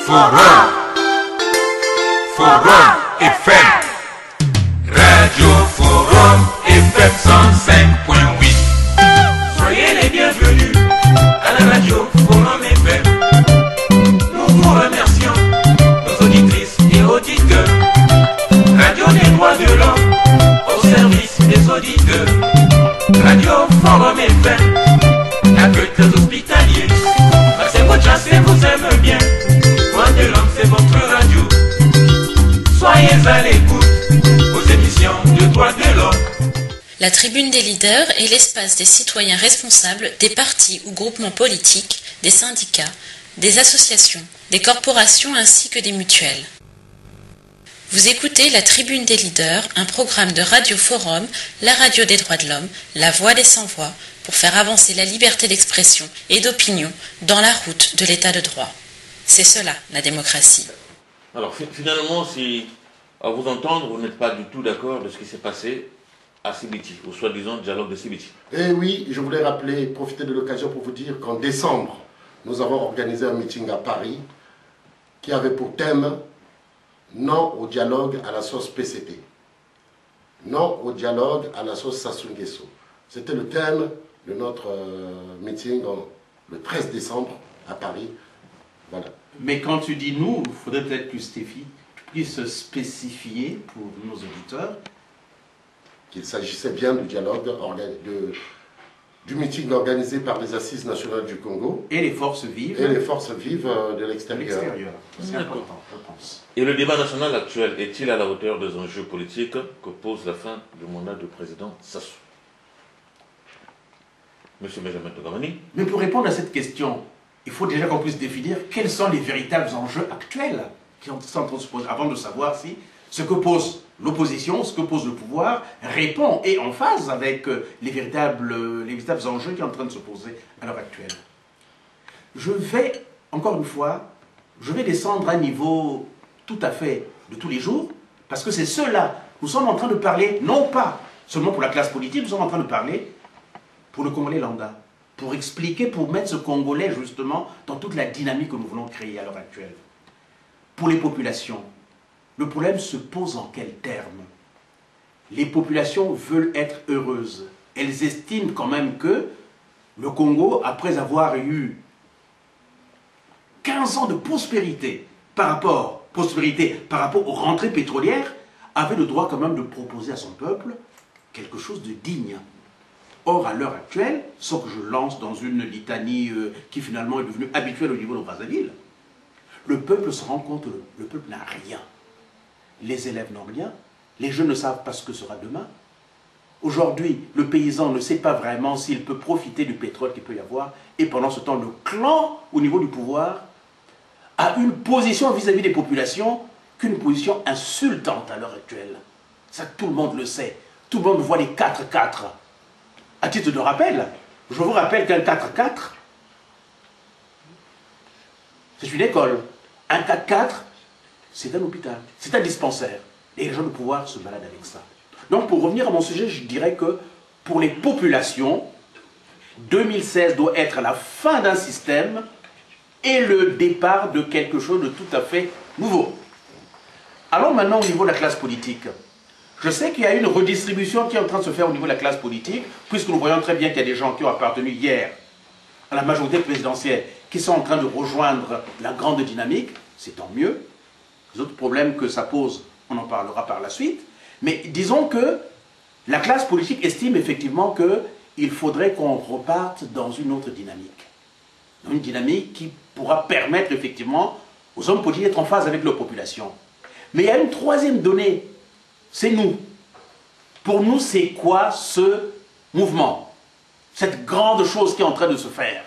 Forum. Forum FM. Radio Forum FM 105.8. Soyez les bienvenus à la radio Forum FM. Nous vous remercions, nos auditrices et auditeurs. Radio des droits de l'homme au service des auditeurs. Radio Forum FM, accueille les hospitaliers. C'est votre chasse et vous aime bien. Droits de l'homme, c'est votre radio. Soyez à l'écoute aux émissions de droits de l'homme. La tribune des leaders est l'espace des citoyens responsables des partis ou groupements politiques, des syndicats, des associations, des corporations ainsi que des mutuelles. Vous écoutez la Tribune des leaders, un programme de Radio Forum, la radio des droits de l'homme, la voix des sans-voix, pour faire avancer la liberté d'expression et d'opinion dans la route de l'état de droit. C'est cela, la démocratie. Alors finalement, si à vous entendre, vous n'êtes pas du tout d'accord de ce qui s'est passé à Sibiti, au soi-disant dialogue de Sibiti. Eh oui, je voulais profiter de l'occasion pour vous dire qu'en décembre, nous avons organisé un meeting à Paris qui avait pour thème non au dialogue à la sauce PCT. Non au dialogue à la sauce Sassou Nguesso. C'était le thème de notre meeting le 13 décembre à Paris. Voilà. Mais quand tu dis nous, il faudrait peut-être plus spécifier pour nos auditeurs. Qu'il s'agissait bien du dialogue, du meeting organisé par les Assises nationales du Congo. Et les forces vives. Et les forces vives de l'extérieur. C'est important, je pense. Et le débat national actuel est-il à la hauteur des enjeux politiques que pose la fin du mandat du président Sassou? Monsieur Benjamin Togamani. Mais pour répondre à cette question, il faut déjà qu'on puisse définir quels sont les véritables enjeux actuels qui sont en train de se poser, avant de savoir si ce que pose l'opposition, ce que pose le pouvoir, répond et en phase avec les véritables enjeux qui sont en train de se poser à l'heure actuelle. Je vais, encore une fois, descendre à un niveau tout à fait de tous les jours, parce que c'est cela, nous sommes en train de parler, non pas seulement pour la classe politique, nous sommes en train de parler pour le Congolais lambda, pour expliquer, pour mettre ce Congolais justement dans toute la dynamique que nous voulons créer à l'heure actuelle. Pour les populations, le problème se pose en quels termes? Les populations veulent être heureuses. Elles estiment quand même que le Congo, après avoir eu 15 ans de prospérité par rapport aux rentrées pétrolières, avait le droit quand même de proposer à son peuple quelque chose de digne. Or, à l'heure actuelle, sans que je lance dans une litanie qui finalement est devenue habituelle au niveau de Brazzaville, le peuple se rend compte que le peuple n'a rien. Les élèves n'ont rien, les jeunes ne savent pas ce que sera demain. Aujourd'hui, le paysan ne sait pas vraiment s'il peut profiter du pétrole qu'il peut y avoir, et pendant ce temps, le clan, au niveau du pouvoir, a une position vis-à-vis des populations qu'une position insultante à l'heure actuelle. Ça, tout le monde le sait. Tout le monde voit les 4-4. À titre de rappel, je vous rappelle qu'un 4-4, c'est une école. Un 4-4, c'est un hôpital, c'est un dispensaire. Et les gens de pouvoir se baladent avec ça. Donc pour revenir à mon sujet, je dirais que pour les populations, 2016 doit être la fin d'un système et le départ de quelque chose de tout à fait nouveau. Allons maintenant au niveau de la classe politique. Je sais qu'il y a une redistribution qui est en train de se faire au niveau de la classe politique, puisque nous voyons très bien qu'il y a des gens qui ont appartenu hier à la majorité présidentielle, qui sont en train de rejoindre la grande dynamique, c'est tant mieux. Les autres problèmes que ça pose, on en parlera par la suite. Mais disons que la classe politique estime effectivement qu'il faudrait qu'on reparte dans une autre dynamique. Une dynamique qui pourra permettre effectivement aux hommes politiques d'être en phase avec leur population. Mais il y a une troisième donnée, c'est nous. Pour nous, c'est quoi ce mouvement? Cette grande chose qui est en train de se faire.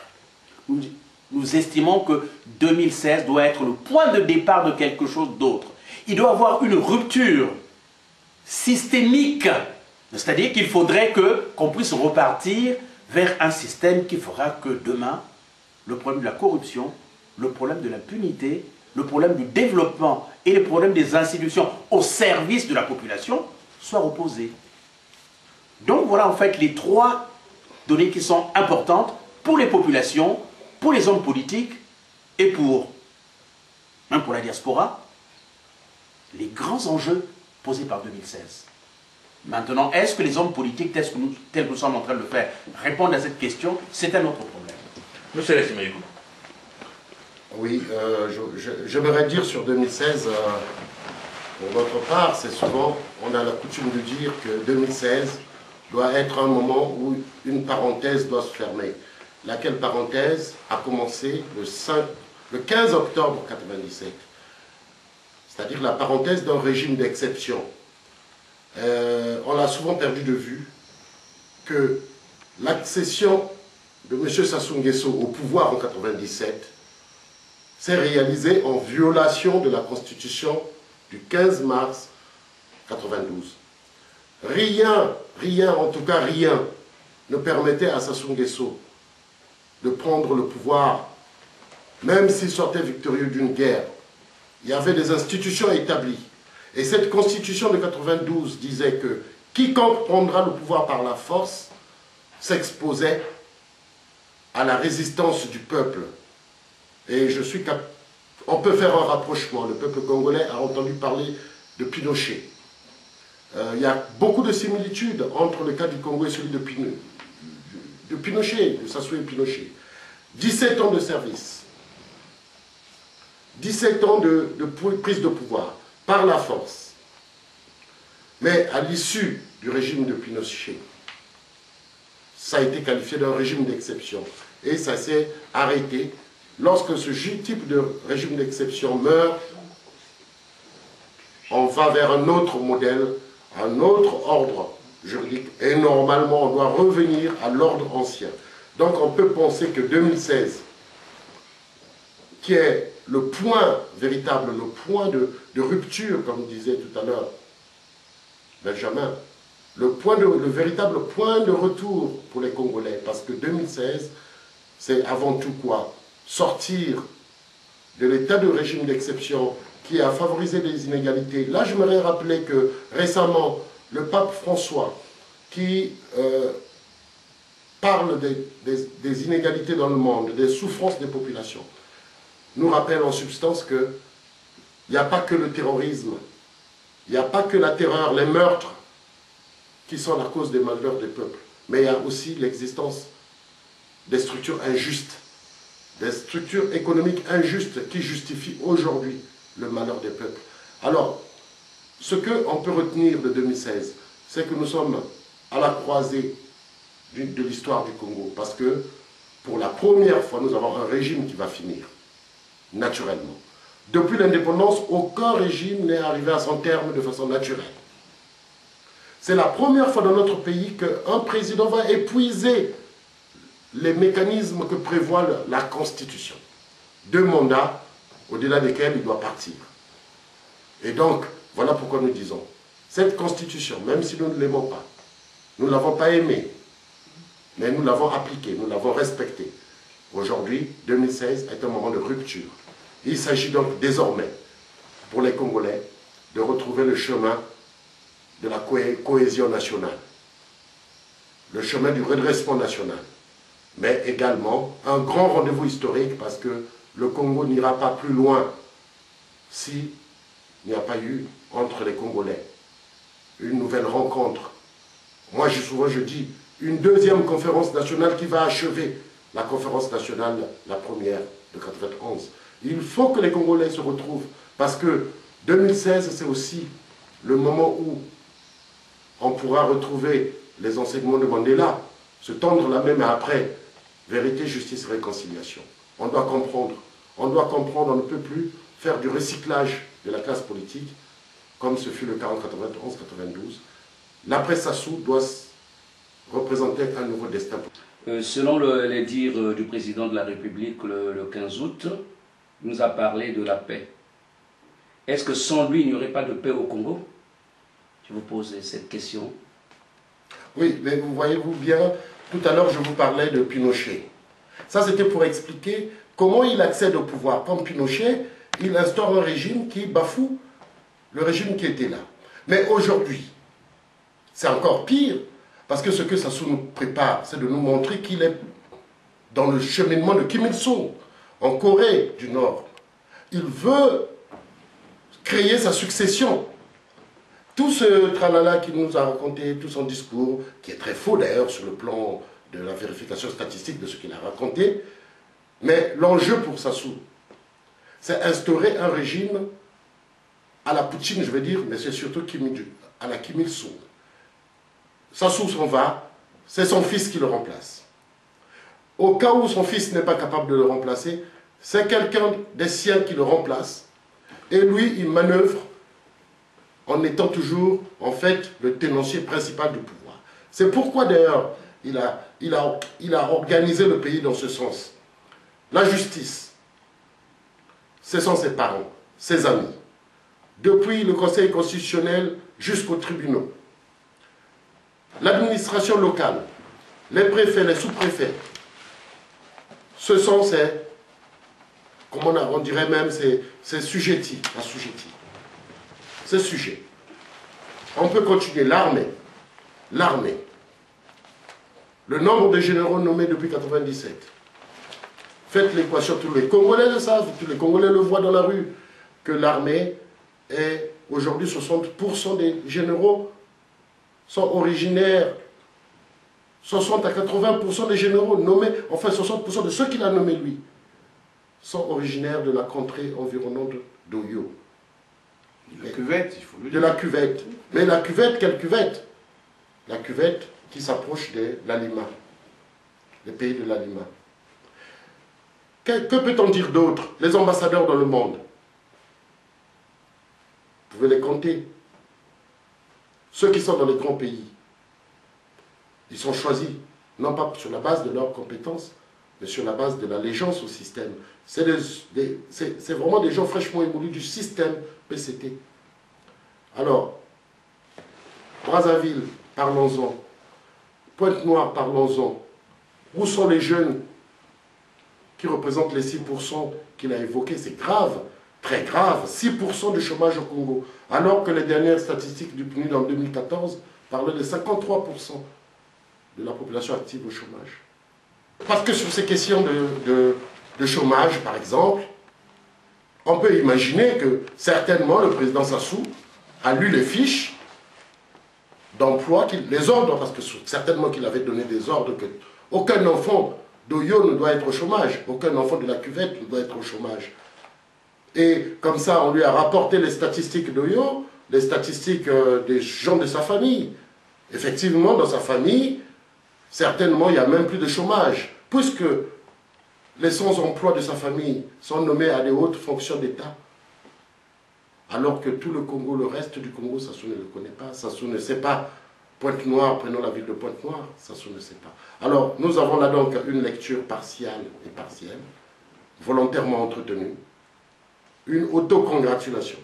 Nous estimons que 2016 doit être le point de départ de quelque chose d'autre. Il doit y avoir une rupture systémique. C'est-à-dire qu'il faudrait qu'on puisse repartir vers un système qui fera que demain, le problème de la corruption, le problème de l'impunité, le problème du développement et le problème des institutions au service de la population soient reposés. Donc voilà en fait les trois données qui sont importantes pour les populations, pour les hommes politiques et pour même pour la diaspora, les grands enjeux posés par 2016. Maintenant, est-ce que les hommes politiques, tels que nous sommes en train de le faire, répondent à cette question? C'est un autre problème. Monsieur Lessimaïkou. Oui, j'aimerais dire sur 2016, pour votre part, c'est souvent, on a la coutume de dire que 2016 doit être un moment où une parenthèse doit se fermer. Laquelle parenthèse a commencé le 15 octobre 1997. C'est-à-dire la parenthèse d'un régime d'exception. On a souvent perdu de vue que l'accession de M. Sassou Nguesso au pouvoir en 1997 s'est réalisée en violation de la Constitution du 15 mars 1992. Rien, en tout cas rien, ne permettait à Sassou Nguesso de prendre le pouvoir, même s'il sortait victorieux d'une guerre. Il y avait des institutions établies. Et cette constitution de 92 disait que quiconque prendra le pouvoir par la force s'exposait à la résistance du peuple. Et on peut faire un rapprochement. Le peuple congolais a entendu parler de Pinochet. Il y a beaucoup de similitudes entre le cas du Congo et celui de Pinochet, de Sassou et Pinochet. 17 ans de service. 17 ans de prise de pouvoir par la force. Mais à l'issue du régime de Pinochet, ça a été qualifié d'un régime d'exception. Et ça s'est arrêté. Lorsque ce type de régime d'exception meurt, on va vers un autre modèle, un autre ordre juridique. Et normalement, on doit revenir à l'ordre ancien. Donc on peut penser que 2016, qui est le point véritable, le point de rupture, comme disait tout à l'heure Benjamin, le véritable point de retour pour les Congolais, parce que 2016, c'est avant tout quoi? Sortir de l'état de régime d'exception qui a favorisé les inégalités. Là, je voudrais rappeler que récemment, le pape François, qui parle des inégalités dans le monde, des souffrances des populations, nous rappelle en substance qu'il n'y a pas que le terrorisme, il n'y a pas que la terreur, les meurtres qui sont la cause des malheurs des peuples, mais il y a aussi l'existence des structures injustes, des structures économiques injustes qui justifient aujourd'hui le malheur des peuples. Alors, ce qu'on peut retenir de 2016, c'est que nous sommes à la croisée de l'histoire du Congo, parce que pour la première fois, nous avons un régime qui va finir, naturellement. Depuis l'indépendance, aucun régime n'est arrivé à son terme de façon naturelle. C'est la première fois dans notre pays qu'un président va épuiser les mécanismes que prévoit la Constitution. 2 mandats, au-delà desquels il doit partir. Et donc, voilà pourquoi nous disons, cette Constitution, même si nous ne l'aimons pas, nous ne l'avons pas aimée, mais nous l'avons appliquée, nous l'avons respectée. Aujourd'hui, 2016 est un moment de rupture. Il s'agit donc désormais, pour les Congolais, de retrouver le chemin de la cohésion nationale, le chemin du redressement national, mais également un grand rendez-vous historique parce que le Congo n'ira pas plus loin s'il n'y a pas eu entre les Congolais une nouvelle rencontre. Moi, souvent je dis, une deuxième conférence nationale qui va achever la conférence nationale, la première de 1991. Il faut que les Congolais se retrouvent parce que 2016, c'est aussi le moment où on pourra retrouver les enseignements de Mandela, se tendre la main, mais après, vérité, justice, réconciliation. On doit comprendre, on ne peut plus faire du recyclage de la classe politique, comme ce fut le cas en 91, 92. L'après Sassou doit représenter un nouveau destin. Selon les dires du président de la République le 15 août, il nous a parlé de la paix. Est-ce que sans lui, il n'y aurait pas de paix au Congo? Je vous pose cette question. Oui, mais vous voyez-vous bien, tout à l'heure je vous parlais de Pinochet. Ça c'était pour expliquer comment il accède au pouvoir. Comme Pinochet, il instaure un régime qui bafoue le régime qui était là. Mais aujourd'hui, c'est encore pire, parce que ce que Sassou nous prépare, c'est de nous montrer qu'il est dans le cheminement de Kim Il-sung, en Corée du Nord. il veut créer sa succession. Tout ce tralala qu'il nous a raconté, tout son discours, qui est très faux d'ailleurs sur le plan de la vérification statistique de ce qu'il a raconté, mais l'enjeu pour Sassou, c'est instaurer un régime à la Poutine, je veux dire, mais c'est surtout à la Kim Il-sung. Sassou s'en va, c'est son fils qui le remplace. Au cas où son fils n'est pas capable de le remplacer, c'est quelqu'un des siens qui le remplace, et lui, il manœuvre en étant toujours, en fait, le tenancier principal du pouvoir. C'est pourquoi, d'ailleurs, il a organisé le pays dans ce sens. La justice, ce sont ses parents, ses amis. Depuis le Conseil constitutionnel jusqu'aux tribunaux. L'administration locale, les préfets, les sous-préfets, ce sont ces, comment on dirait même, ces sujettis, assujettis. Ces sujets. On peut continuer. L'armée. L'armée. Le nombre de généraux nommés depuis 1997. Faites l'équation, tous les Congolais le savent, tous les Congolais le voient dans la rue, que l'armée est aujourd'hui 60% des généraux sont originaires, 60 à 80% des généraux nommés, enfin 60% de ceux qu'il a nommés lui, sont originaires de la contrée environnante d'Oyo. La cuvette, il faut le dire. De la cuvette. Mais la cuvette, quelle cuvette? La cuvette qui s'approche de l'Alima, les pays de l'Alima. Que peut-on dire d'autre? Les ambassadeurs dans le monde. Vous pouvez les compter. Ceux qui sont dans les grands pays, ils sont choisis, non pas sur la base de leurs compétences, mais sur la base de l'allégeance au système. C'est vraiment des gens fraîchement évolués du système PCT. Alors, Brazzaville, parlons-en. Pointe-Noire, parlons-en. Où sont les jeunes qui représentent les 6% qu'il a évoqués? C'est grave, très grave. 6% de chômage au Congo. Alors que les dernières statistiques du PNUD en 2014 parlaient de 53% de la population active au chômage. Parce que sur ces questions de chômage, par exemple, on peut imaginer que certainement le président Sassou a lu les fiches d'emploi, les ordres, parce que certainement qu'il avait donné des ordres que aucun enfant d'Oyo ne doit être au chômage, aucun enfant de la cuvette ne doit être au chômage. Et comme ça, on lui a rapporté les statistiques d'Oyo, les statistiques des gens de sa famille. Effectivement, dans sa famille, certainement, il n'y a même plus de chômage, puisque les sans-emploi de sa famille sont nommés à des hautes fonctions d'État. Alors que tout le Congo, le reste du Congo, Sassou ne le connaît pas. Sassou ne sait pas. Pointe-Noire, prenons la ville de Pointe-Noire, Sassou ne sait pas. Alors, nous avons là donc une lecture partielle et partielle, volontairement entretenue, une autocongratulation.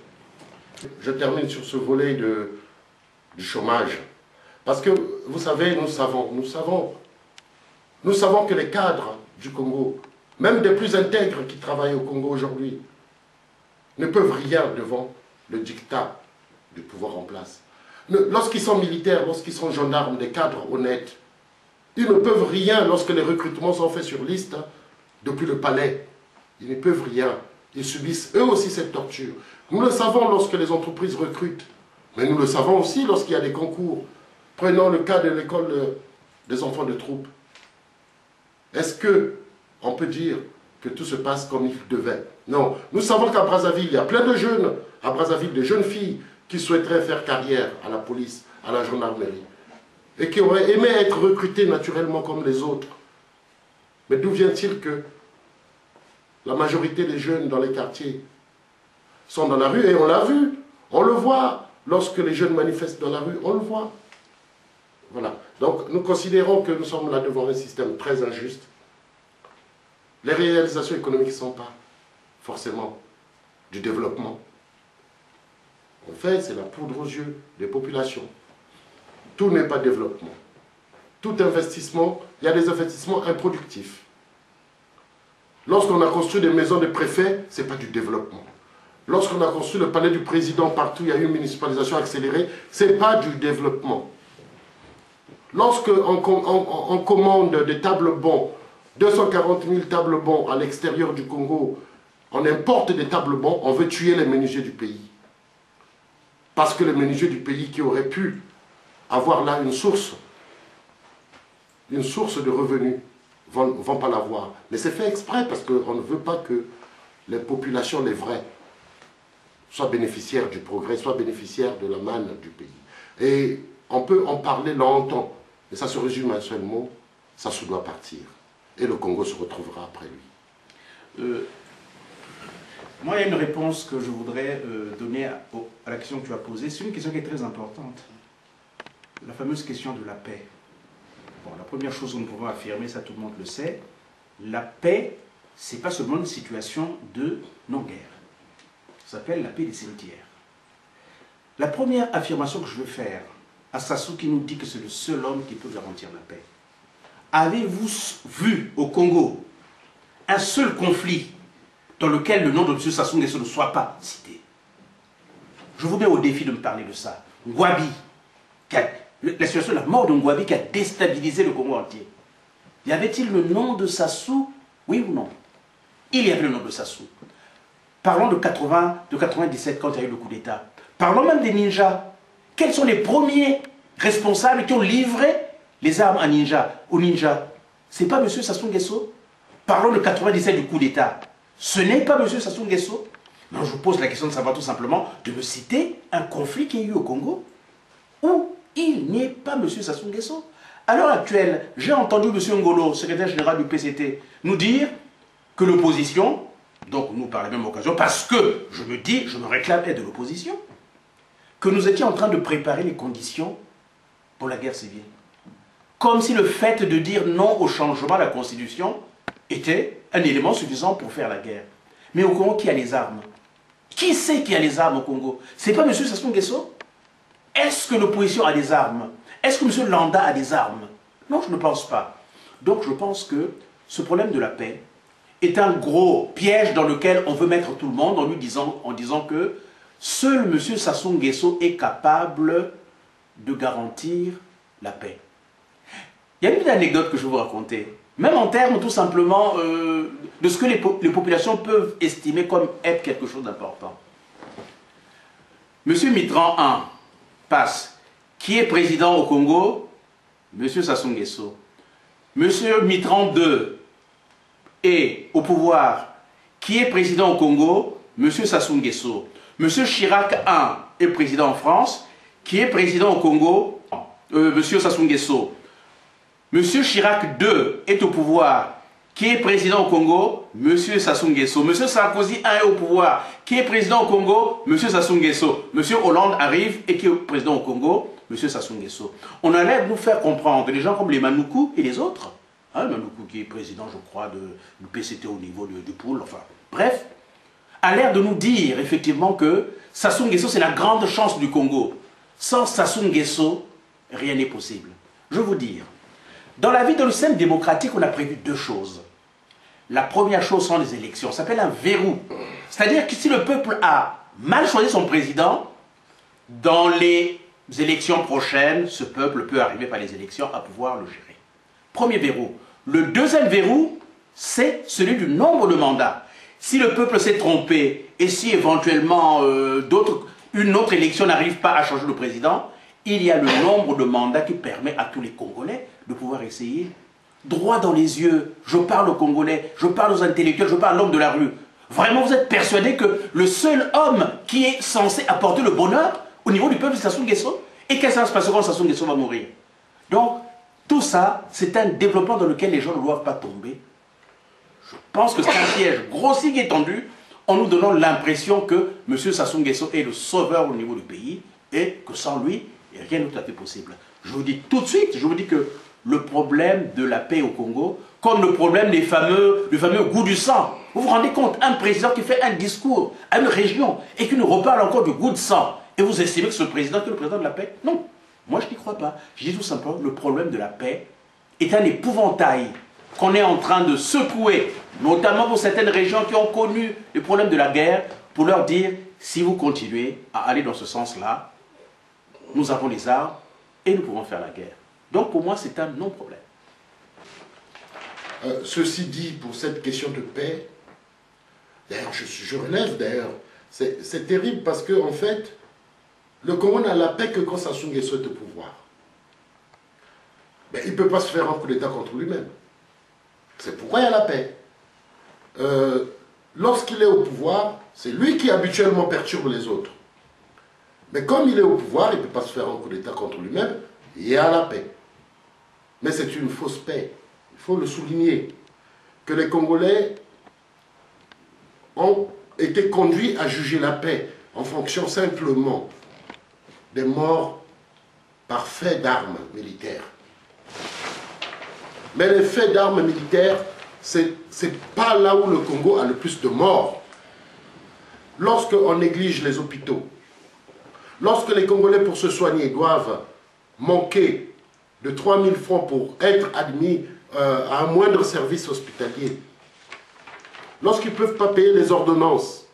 Je termine sur ce volet du chômage. Parce que, vous savez, nous savons que les cadres du Congo, même des plus intègres qui travaillent au Congo aujourd'hui, ne peuvent rien devant le diktat du pouvoir en place. Lorsqu'ils sont militaires, lorsqu'ils sont gendarmes, des cadres honnêtes, ils ne peuvent rien lorsque les recrutements sont faits sur liste, depuis le palais. Ils ne peuvent rien. Ils subissent eux aussi cette torture. Nous le savons lorsque les entreprises recrutent, mais nous le savons aussi lorsqu'il y a des concours. Prenons le cas de l'école des enfants de troupe. Est-ce qu'on peut dire que tout se passe comme il devait? Non. Nous savons qu'à Brazzaville, il y a plein de jeunes, à Brazzaville, de jeunes filles qui souhaiteraient faire carrière à la police, à la gendarmerie, et qui auraient aimé être recrutées naturellement comme les autres. Mais d'où vient-il que la majorité des jeunes dans les quartiers sont dans la rue? Et on l'a vu, on le voit, lorsque les jeunes manifestent dans la rue, on le voit. Voilà. Donc nous considérons que nous sommes là devant un système très injuste. Les réalisations économiques ne sont pas forcément du développement. En fait, c'est la poudre aux yeux des populations. Tout n'est pas développement. Tout investissement, il y a des investissements improductifs. Lorsqu'on a construit des maisons de préfets, ce n'est pas du développement. Lorsqu'on a construit le palais du président partout, il y a eu une municipalisation accélérée, ce n'est pas du développement. Lorsqu'on commande des tables-bons, 240 000 tables-bons à l'extérieur du Congo, on importe des tablements, on veut tuer les menuisiers du pays. Parce que les menuisiers du pays qui auraient pu avoir là une source de revenus, vont pas l'avoir. Mais c'est fait exprès parce qu'on ne veut pas que les populations, les vraies, soient bénéficiaires du progrès, soient bénéficiaires de la manne du pays. Et on peut en parler longtemps, mais ça se résume à un seul mot, Sassou doit partir. Et le Congo se retrouvera après lui. Moi, il y a une réponse que je voudrais donner à la question que tu as posée. C'est une question qui est très importante. La fameuse question de la paix. Bon, la première chose que nous pouvons affirmer, ça tout le monde le sait, la paix, ce n'est pas seulement une situation de non-guerre. Ça s'appelle la paix des cimetières. La première affirmation que je veux faire à Sassou qui nous dit que c'est le seul homme qui peut garantir la paix. Avez-vous vu au Congo un seul conflit dans lequel le nom de M. Sassou Nguesso ne soit pas cité? Je vous mets au défi de me parler de ça. Ngouabi, la situation de la mort de Ngouabi qui a déstabilisé le Congo entier. Y avait-il le nom de Sassou? Oui ou non? Il y avait le nom de Sassou. Parlons de 97 quand il y a eu le coup d'État. Parlons même des ninjas. Quels sont les premiers responsables qui ont livré les armes aux ninjas? Ce n'est pas M. Sassou Nguesso. Parlons de 97 du coup d'État. Ce n'est pas M. Sassou Nguesso. Non, je vous pose la question de savoir tout simplement de me citer un conflit qui a eu au Congo où il n'est pas M. Sassou Nguesso. À l'heure actuelle, j'ai entendu M. Ngolo, secrétaire général du PCT, nous dire que l'opposition, donc nous par la même occasion, parce que je me réclame de l'opposition, que nous étions en train de préparer les conditions pour la guerre civile. Comme si le fait de dire non au changement de la Constitution était un élément suffisant pour faire la guerre. Mais au Congo, qui a les armes? Qui sait qui a les armes au Congo? C'est pas M. Sassou Nguesso? Est-ce que l'opposition a des armes? Est-ce que M. Landa a des armes? Non, je ne pense pas. Donc je pense que ce problème de la paix est un gros piège dans lequel on veut mettre tout le monde en disant que seul M. Sassou Nguesso est capable de garantir la paix. Il y a une anecdote que je vais vous raconter. Même en termes tout simplement de ce que les populations peuvent estimer comme être quelque chose d'important. M. Mitterrand I passe. Qui est président au Congo? M. Sassou Nguesso. M. Mitterrand II est au pouvoir. Qui est président au Congo? M. Sassou Nguesso. M. Chirac I est président en France. Qui est président au Congo? M. Sassou Nguesso. M. Chirac II est au pouvoir. Qui est président au Congo? M. Sassou Nguesso. M. Sarkozy I est au pouvoir. Qui est président au Congo? M. Sassou Nguesso. M. Hollande arrive et qui est président au Congo? M. Sassou Nguesso. On allait nous faire comprendre, des gens comme les Manoukou et les autres, hein, Manoukou qui est président, je crois, du PCT au niveau du pôle, enfin, bref, a l'air de nous dire effectivement que Sassou Nguesso c'est la grande chance du Congo. Sans Sassou Nguesso, rien n'est possible. Je veux vous dire, dans la vie de système démocratique, on a prévu deux choses. La première chose sont les élections, ça s'appelle un verrou. C'est-à-dire que si le peuple a mal choisi son président, dans les élections prochaines, ce peuple peut arriver par les élections à pouvoir le gérer. Premier verrou. Le deuxième verrou, c'est celui du nombre de mandats. Si le peuple s'est trompé et si éventuellement une autre élection n'arrive pas à changer le président, il y a le nombre de mandats qui permet à tous les Congolais de pouvoir essayer. Droit dans les yeux, je parle aux Congolais, je parle aux intellectuels, je parle à l'homme de la rue. Vraiment, vous êtes persuadé que le seul homme qui est censé apporter le bonheur au niveau du peuple, c'est Sassou Nguesso? Et qu'est-ce qui va se passer quand Sassou Nguesso va mourir? Donc, tout ça, c'est un développement dans lequel les gens ne doivent pas tomber. Je pense que c'est un piège grossier et étendu en nous donnant l'impression que M. Sassou Nguesso est le sauveur au niveau du pays et que sans lui, rien n'est tout à fait possible. Je vous dis tout de suite, je vous dis que le problème de la paix au Congo, comme le problème du fameux goût du sang, vous vous rendez compte, un président qui fait un discours à une région et qui nous reparle encore du goût de sang, et vous estimez que ce président est le président de la paix? Non, moi je n'y crois pas. Je dis tout simplement que le problème de la paix est un épouvantail qu'on est en train de secouer, notamment pour certaines régions qui ont connu le problème de la guerre, pour leur dire, si vous continuez à aller dans ce sens-là, nous avons les armes et nous pouvons faire la guerre. Donc pour moi, c'est un non-problème. Ceci dit, pour cette question de paix, D'ailleurs, je relève d'ailleurs, c'est terrible parce que en fait, le Congo n'a la paix que quand Sassou Nguesso est au pouvoir. Mais il ne peut pas se faire un coup d'État contre lui-même. C'est pourquoi il y a la paix. Lorsqu'il est au pouvoir, c'est lui qui habituellement perturbe les autres. Mais comme il est au pouvoir, il ne peut pas se faire un coup d'État contre lui-même, il y a la paix. Mais c'est une fausse paix. Il faut le souligner. Que les Congolais ont été conduits à juger la paix en fonction simplement des morts par fait d'armes militaires. Mais les faits d'armes militaires, c'est pas là où le Congo a le plus de morts. Lorsqu'on néglige les hôpitaux, lorsque les Congolais pour se soigner doivent manquer de 3 000 francs pour être admis à un moindre service hospitalier, lorsqu'ils ne peuvent pas payer les ordonnances,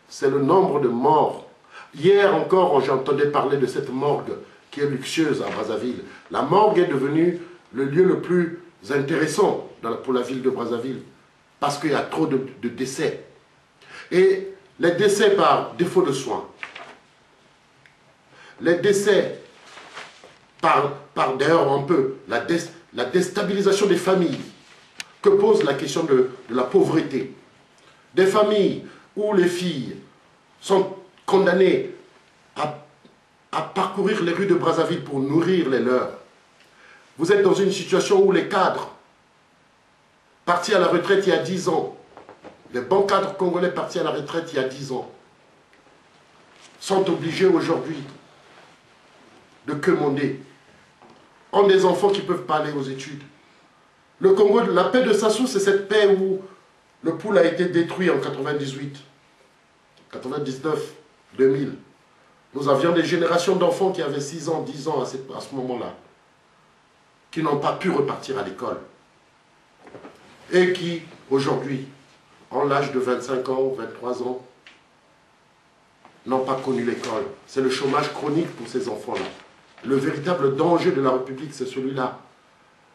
c'est le nombre de morts. Hier encore, j'entendais parler de cette morgue qui est luxueuse à Brazzaville. La morgue est devenue le lieu le plus intéressant pour la ville de Brazzaville parce qu'il y a trop de décès. Et les décès par défaut de soins, les décès par d'ailleurs un peu la déstabilisation des familles que pose la question de la pauvreté. Des familles où les filles sont condamnées à parcourir les rues de Brazzaville pour nourrir les leurs. Vous êtes dans une situation où les cadres partis à la retraite il y a 10 ans, les bons cadres congolais partis à la retraite il y a 10 ans, sont obligés aujourd'hui de quémander, ont des enfants qui ne peuvent pas aller aux études. Le Congo, la paix de Sassou, c'est cette paix où le poule a été détruit en 98, 99, 2000. Nous avions des générations d'enfants qui avaient 6 ans, 10 ans à ce moment-là, qui n'ont pas pu repartir à l'école. Et qui, aujourd'hui, en l'âge de 25 ans ou 23 ans, n'ont pas connu l'école. C'est le chômage chronique pour ces enfants-là. Le véritable danger de la République, c'est celui-là,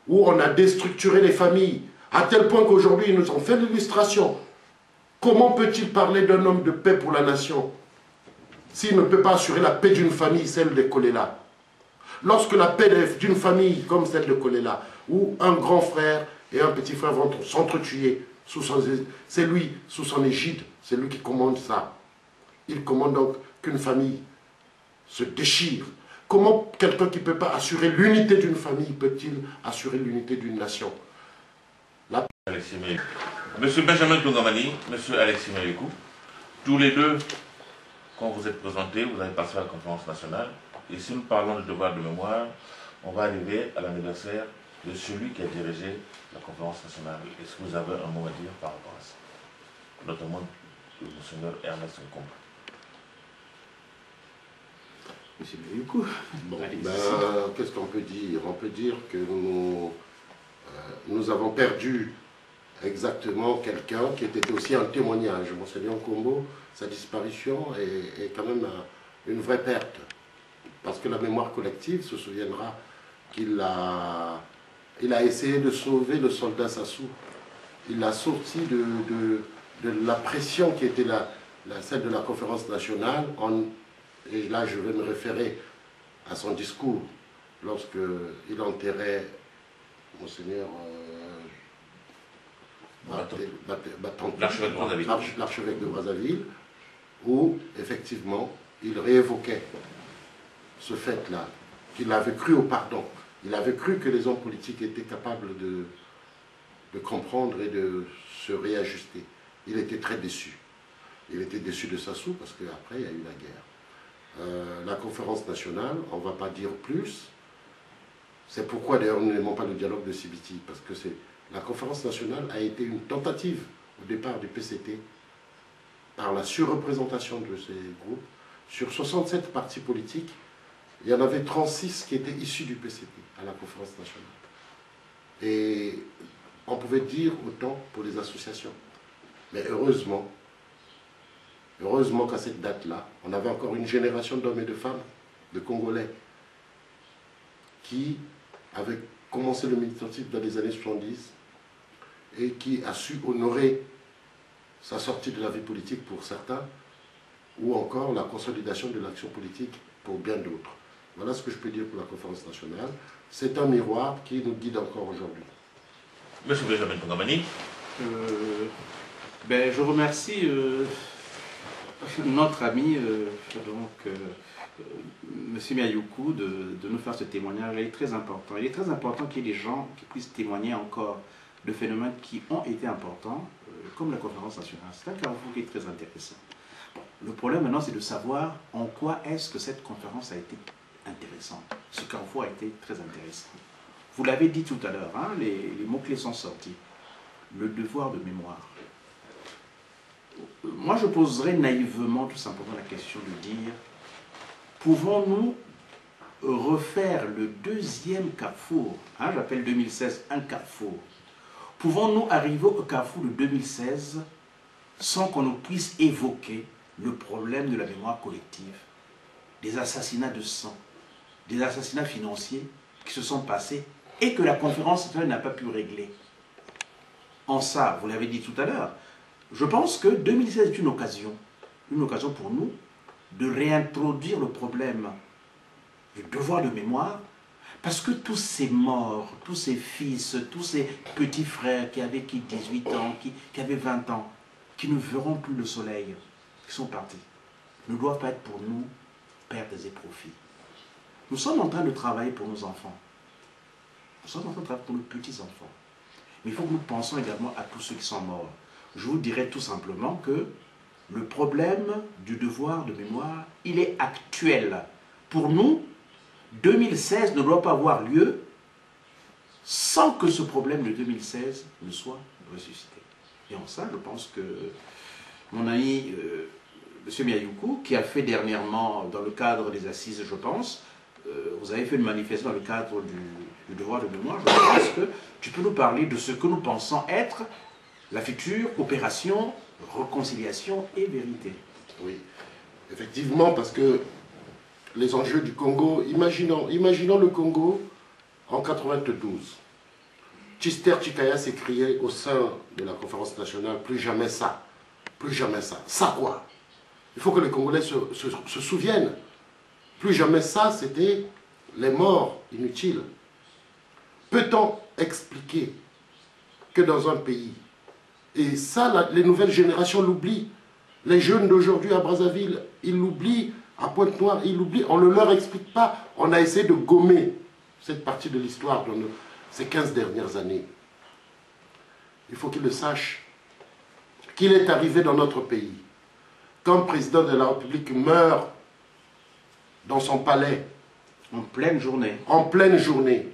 où on a déstructuré les familles, à tel point qu'aujourd'hui, ils nous ont fait l'illustration. Comment peut-il parler d'un homme de paix pour la nation s'il ne peut pas assurer la paix d'une famille, celle des Kolela? Lorsque la paix d'une famille comme celle de Kolela, où un grand frère et un petit frère vont s'entretuer, c'est lui, sous son égide, c'est lui qui commande ça. Il commande donc qu'une famille se déchire. Comment quelqu'un qui ne peut pas assurer l'unité d'une famille peut-il assurer l'unité d'une nation? Monsieur Benjamin Tungamani, monsieur Alexis Melikou, tous les deux, quand vous êtes présentés, vous avez passé à la conférence nationale. Et si nous parlons de devoir de mémoire, on va arriver à l'anniversaire de celui qui a dirigé la conférence nationale. Est-ce que vous avez un mot à dire par rapport à ça? Notamment le Monseigneur Ernest Nkombo. Monsieur Melikou. Bon, qu'est-ce qu'on peut dire? On peut dire que nous avons perdu exactement quelqu'un qui était aussi un témoignage. Monseigneur Nkombo, sa disparition est quand même une vraie perte. Parce que la mémoire collective se souviendra qu'il a essayé de sauver le soldat Sassou. Il l'a sorti de la pression qui était celle de la conférence nationale. Et là, je vais me référer à son discours lorsqu'il enterrait Monseigneur l'archevêque de Brazzaville, où effectivement il réévoquait ce fait-là, qu'il avait cru au pardon. Il avait cru que les hommes politiques étaient capables de comprendre et de se réajuster. Il était très déçu. Il était déçu de Sassou parce qu'après il y a eu la guerre. La conférence nationale, on ne va pas dire plus. C'est pourquoi d'ailleurs nous n'aimons pas le dialogue de Sibiti, parce que la conférence nationale a été une tentative au départ du PCT par la surreprésentation de ces groupes. Sur 67 partis politiques, il y en avait 36 qui étaient issus du PCT à la conférence nationale. Et on pouvait dire autant pour les associations. Mais heureusement qu'à cette date-là, on avait encore une génération d'hommes et de femmes, de Congolais, qui avaient commencé le militantisme dans les années 70 et qui a su honorer sa sortie de la vie politique pour certains, ou encore la consolidation de l'action politique pour bien d'autres. Voilà ce que je peux dire pour la conférence nationale. C'est un miroir qui nous guide encore aujourd'hui. Monsieur Benjamin Tongabani. Je remercie notre ami, M. Miayoukou, de nous faire ce témoignage. Il est très important. Il est très important qu'il y ait des gens qui puissent témoigner encore de phénomènes qui ont été importants, comme la conférence nationale. C'est un carrefour qui est très intéressant. Bon, le problème maintenant, c'est de savoir en quoi est-ce que cette conférence a été intéressante. Ce carrefour a été très intéressant. Vous l'avez dit tout à l'heure, hein, les mots-clés sont sortis. Le devoir de mémoire. Moi, je poserais naïvement tout simplement la question de dire, pouvons-nous refaire le deuxième carrefour, hein, j'appelle 2016 un carrefour, pouvons-nous arriver au carrefour de 2016 sans qu'on ne puisse évoquer le problème de la mémoire collective, des assassinats de sang, des assassinats financiers qui se sont passés et que la conférence n'a pas pu régler. En ça, vous l'avez dit tout à l'heure, je pense que 2016 est une occasion pour nous de réintroduire le problème du devoir de mémoire, parce que tous ces morts, tous ces fils, tous ces petits frères qui avaient 18 ans, qui avaient 20 ans, qui ne verront plus le soleil, qui sont partis, ne doivent pas être pour nous pertes et profits. Nous sommes en train de travailler pour nos enfants. Nous sommes en train de travailler pour nos petits-enfants. Mais il faut que nous pensions également à tous ceux qui sont morts. Je vous dirais tout simplement que le problème du devoir de mémoire, il est actuel. Pour nous, 2016 ne doit pas avoir lieu sans que ce problème de 2016 ne soit ressuscité. Et en ça, je pense que mon ami M. Miayoukou, qui a fait dernièrement, dans le cadre des assises, je pense, vous avez fait une manifestation dans le cadre du devoir de mémoire, je pense que tu peux nous parler de ce que nous pensons être la future opération, réconciliation et vérité. Oui, effectivement, parce que les enjeux du Congo, imaginons le Congo en 92. Tchister Tchikaya s'est crié au sein de la conférence nationale, plus jamais ça, plus jamais ça. Ça quoi? Il faut que les Congolais se souviennent. Plus jamais ça, c'était les morts inutiles. Peut-on expliquer que dans un pays, et ça, les nouvelles générations l'oublient, les jeunes d'aujourd'hui à Brazzaville, ils l'oublient, à Pointe-Noire, ils l'oublient, on ne leur explique pas. On a essayé de gommer cette partie de l'histoire dans ces 15 dernières années. Il faut qu'ils le sachent, qu'il est arrivé dans notre pays, qu'un président de la République meurt dans son palais, en pleine journée,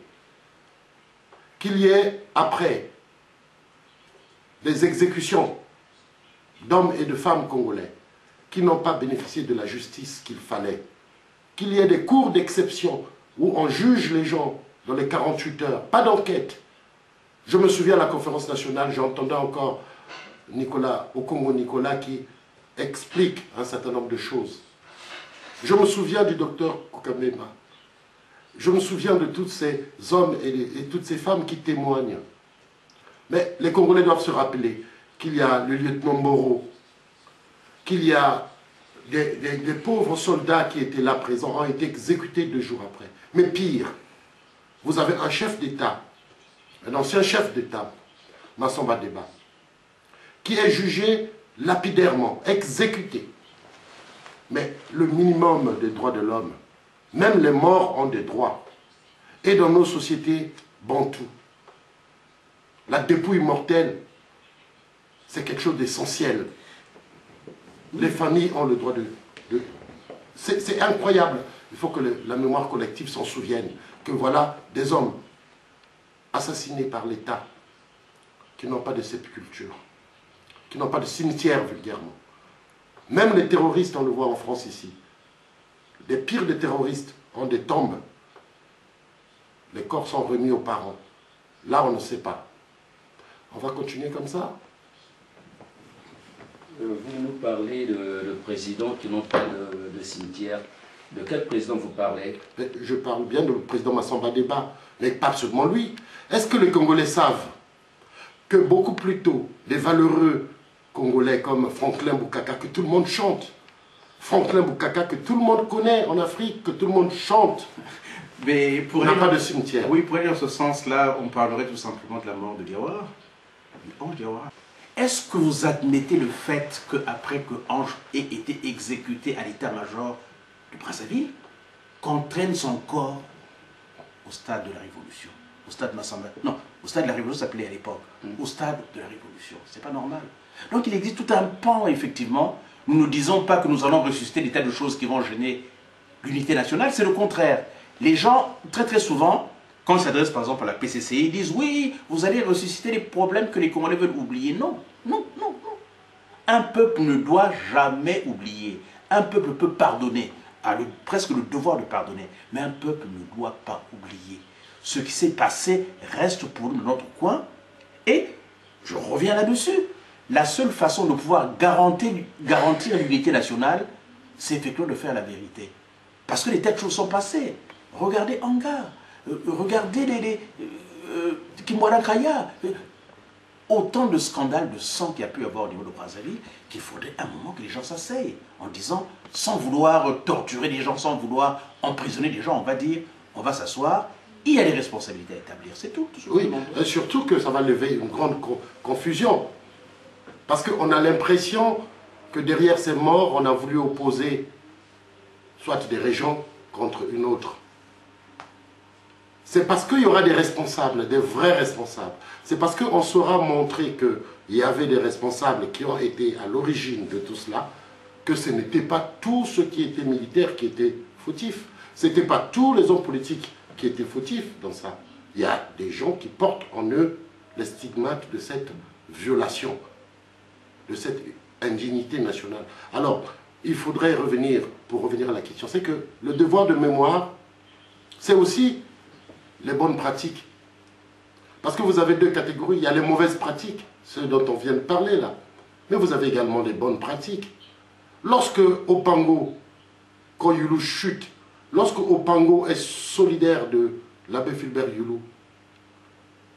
qu'il y ait après des exécutions d'hommes et de femmes congolais qui n'ont pas bénéficié de la justice qu'il fallait, qu'il y ait des cours d'exception où on juge les gens dans les 48 heures, pas d'enquête. Je me souviens à la conférence nationale, j'entendais encore Nicolas qui explique un certain nombre de choses. Je me souviens du docteur Koukamema. Je me souviens de tous ces hommes et toutes ces femmes qui témoignent. Mais les Congolais doivent se rappeler qu'il y a le lieutenant Moro, qu'il y a des pauvres soldats qui étaient là présents, ont été exécutés 2 jours après. Mais pire, vous avez un chef d'État, un ancien chef d'État, Massamba Deba, qui est jugé lapidairement, exécuté. Mais le minimum des droits de l'homme, même les morts ont des droits. Et dans nos sociétés bantoues, la dépouille mortelle, c'est quelque chose d'essentiel. Les familles ont le droit de... C'est incroyable. Il faut que la mémoire collective s'en souvienne. Que voilà des hommes assassinés par l'État qui n'ont pas de sépulture, qui n'ont pas de cimetière vulgairement. Même les terroristes, on le voit en France ici. Les pires des terroristes ont des tombes. Les corps sont remis aux parents. Là, on ne sait pas. On va continuer comme ça. Vous nous parlez de présidents qui n'ont pas de cimetière. De quel président vous parlez? Je parle bien du président Massamba Deba, mais pas seulement lui. Est-ce que les Congolais savent que beaucoup plus tôt, les valeureux Congolais comme Franklin Bukaka que tout le monde chante. Franklin Bukaka que tout le monde connaît en Afrique, que tout le monde chante. Mais pour On n'a pas de cimetière. Oui, pour aller dans ce sens-là, on parlerait tout simplement de la mort de Diawara. Ange Diawara. Est-ce que vous admettez le fait qu'après que Ange ait été exécuté à l'état-major de Brazzaville, qu'on traîne son corps au stade de la Révolution, au stade Massamba, non, au stade de la Révolution, ça s'appelait à l'époque, au stade de la Révolution, c'est pas normal. Donc il existe tout un pan, effectivement. Nous ne disons pas que nous allons ressusciter des tas de choses qui vont gêner l'unité nationale, c'est le contraire. Les gens, très très souvent, quand ils s'adressent par exemple à la PCCI, ils disent oui, vous allez ressusciter les problèmes que les Congolais veulent oublier. Non, non, non, non. Un peuple ne doit jamais oublier. Un peuple peut pardonner, a presque le devoir de pardonner, mais un peuple ne doit pas oublier. Ce qui s'est passé reste pour nous dans notre coin, et je reviens là-dessus. La seule façon de pouvoir garantir l'unité nationale, c'est effectivement de faire la vérité. Parce que les tas de choses sont passées. Regardez Anga, regardez Kimwara Kaya. Autant de scandales de sang qu'il y a pu y avoir au niveau de Brazzaville, qu'il faudrait un moment que les gens s'asseyent en disant, sans vouloir torturer les gens, sans vouloir emprisonner les gens, on va dire, on va s'asseoir, il y a des responsabilités à établir, c'est tout. Oui, surtout que ça va lever une grande confusion. Parce qu'on a l'impression que derrière ces morts, on a voulu opposer soit des régions contre une autre. C'est parce qu'il y aura des responsables, des vrais responsables. C'est parce qu'on saura montrer qu'il y avait des responsables qui ont été à l'origine de tout cela, que ce n'était pas tous ceux qui étaient militaires qui étaient fautifs. Ce n'étaient pas tous les hommes politiques qui étaient fautifs dans ça. Il y a des gens qui portent en eux les stigmates de cette violation, de cette indignité nationale. Alors, il faudrait revenir, pour revenir à la question, c'est que le devoir de mémoire, c'est aussi les bonnes pratiques. Parce que vous avez deux catégories. Il y a les mauvaises pratiques, ceux dont on vient de parler là. Mais vous avez également les bonnes pratiques. Lorsque Opango, quand Youlou chute, lorsque Opango est solidaire de l'abbé Fulbert Youlou,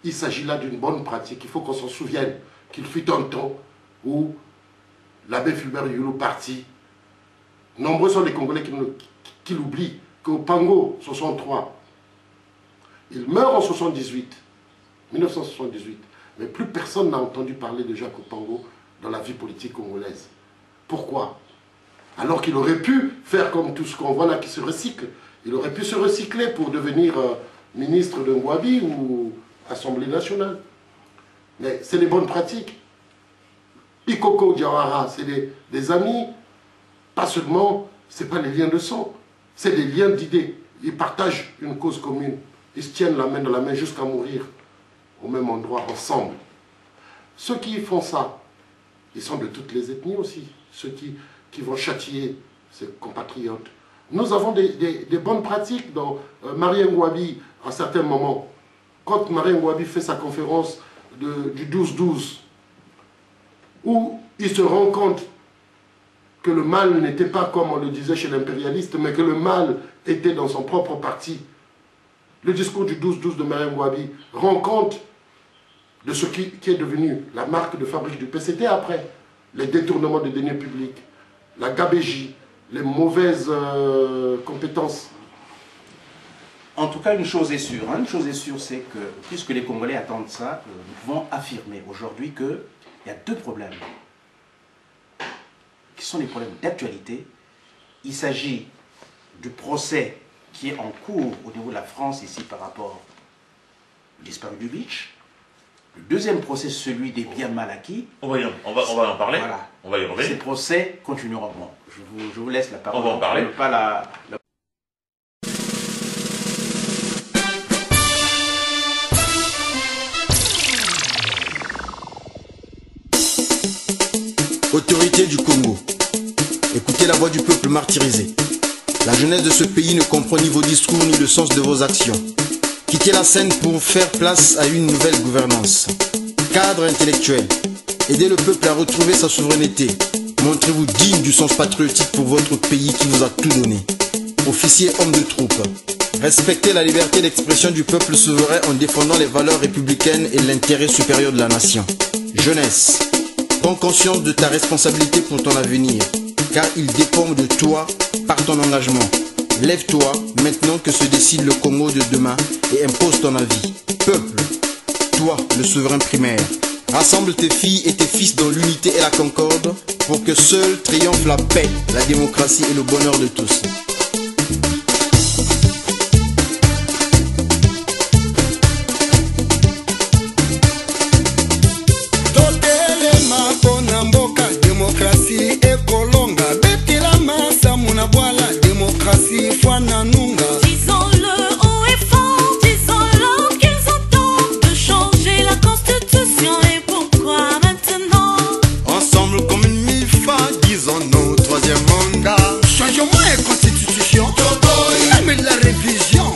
il s'agit là d'une bonne pratique. Il faut qu'on s'en souvienne qu'il fut un temps où l'abbé Fulbert Youlou partit. Nombreux sont les Congolais qui l'oublient qu'Opango, 63, il meurt en 1978. Mais plus personne n'a entendu parler de Jacques Opango dans la vie politique congolaise. Pourquoi? Alors qu'il aurait pu faire comme tout ce qu'on voit là qui se recycle. Il aurait pu se recycler pour devenir ministre de Ngouabi ou Assemblée nationale. Mais c'est les bonnes pratiques. Ikoko Diawara, c'est des amis, pas seulement, ce n'est pas les liens de sang, c'est des liens d'idées. Ils partagent une cause commune. Ils se tiennent la main dans la main jusqu'à mourir au même endroit, ensemble. Ceux qui font ça, ils sont de toutes les ethnies aussi. Ceux qui vont châtier ses compatriotes. Nous avons des bonnes pratiques dans Marie Ngouabi, à certains moments. Quand Marie Ngouabi fait sa conférence du 12-12, où il se rend compte que le mal n'était pas comme on le disait chez l'impérialiste, mais que le mal était dans son propre parti. Le discours du 12-12 de Marie Ngouabi rend compte de ce qui est devenu la marque de fabrique du PCT après, les détournements de deniers publics, la gabégie, les mauvaises compétences. En tout cas, une chose est sûre, c'est que, puisque les Congolais attendent ça, nous pouvons affirmer aujourd'hui qu'il y a deux problèmes qui sont des problèmes d'actualité. Il s'agit du procès qui est en cours au niveau de la France ici par rapport au disparu du Beach. Le deuxième procès, celui des biens mal acquis. On va en parler. Voilà. On va y revenir. Ces procès continueront. Bon, je vous laisse la parole. On va en parler. Pas la... Autorité du Congo, écoutez la voix du peuple martyrisé. La jeunesse de ce pays ne comprend ni vos discours ni le sens de vos actions. Quittez la scène pour faire place à une nouvelle gouvernance. Cadre intellectuel, aidez le peuple à retrouver sa souveraineté. Montrez-vous digne du sens patriotique pour votre pays qui vous a tout donné. Officiers, hommes de troupe, respectez la liberté d'expression du peuple souverain en défendant les valeurs républicaines et l'intérêt supérieur de la nation. Jeunesse, Prends conscience de ta responsabilité pour ton avenir, car il dépend de toi par ton engagement. Lève-toi maintenant que se décide le Congo de demain et impose ton avis. Peuple, toi le souverain primaire, rassemble tes filles et tes fils dans l'unité et la concorde pour que seul triomphe la paix, la démocratie et le bonheur de tous. Disons-le haut et fort, disons-leur qu'ils entendent de changer la constitution et pourquoi maintenant? Ensemble comme une MIFA, disons nos troisième mandat. Changement et constitution, même de la révision.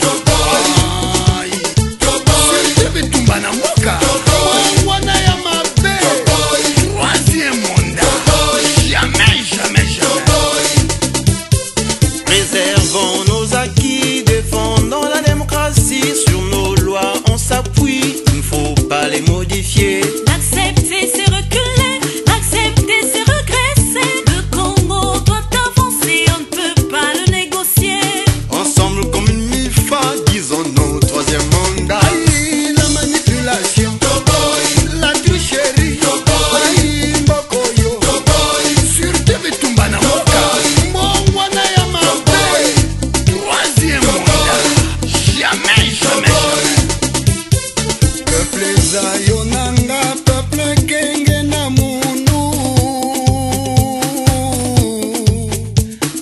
Troisième mandat, jamais, jamais, jamais. Préservons nos acquis, défendons la démocratie. Sur nos lois, on s'appuie, il ne faut pas les modifier. Accepter, c'est reculer, accepter, c'est regresser. Le Congo doit avancer, on ne peut pas le négocier. Ensemble comme une MIFA, disons nos troisième mandat. Aïe, la manipulation, la tricherie, aïe, Mbokoyo, sur TV Tumbana Moka, Mwana Yamabe, troisième mandat, jamais, jamais, jamais. Peuple Zayonanga, peuple Kenge na Mundu.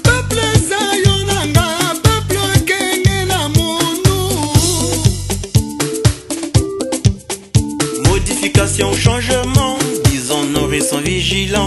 Peuple Zayonanga, peuple Kenge na Mundu. Modification, changement, disons nos restons vigilants.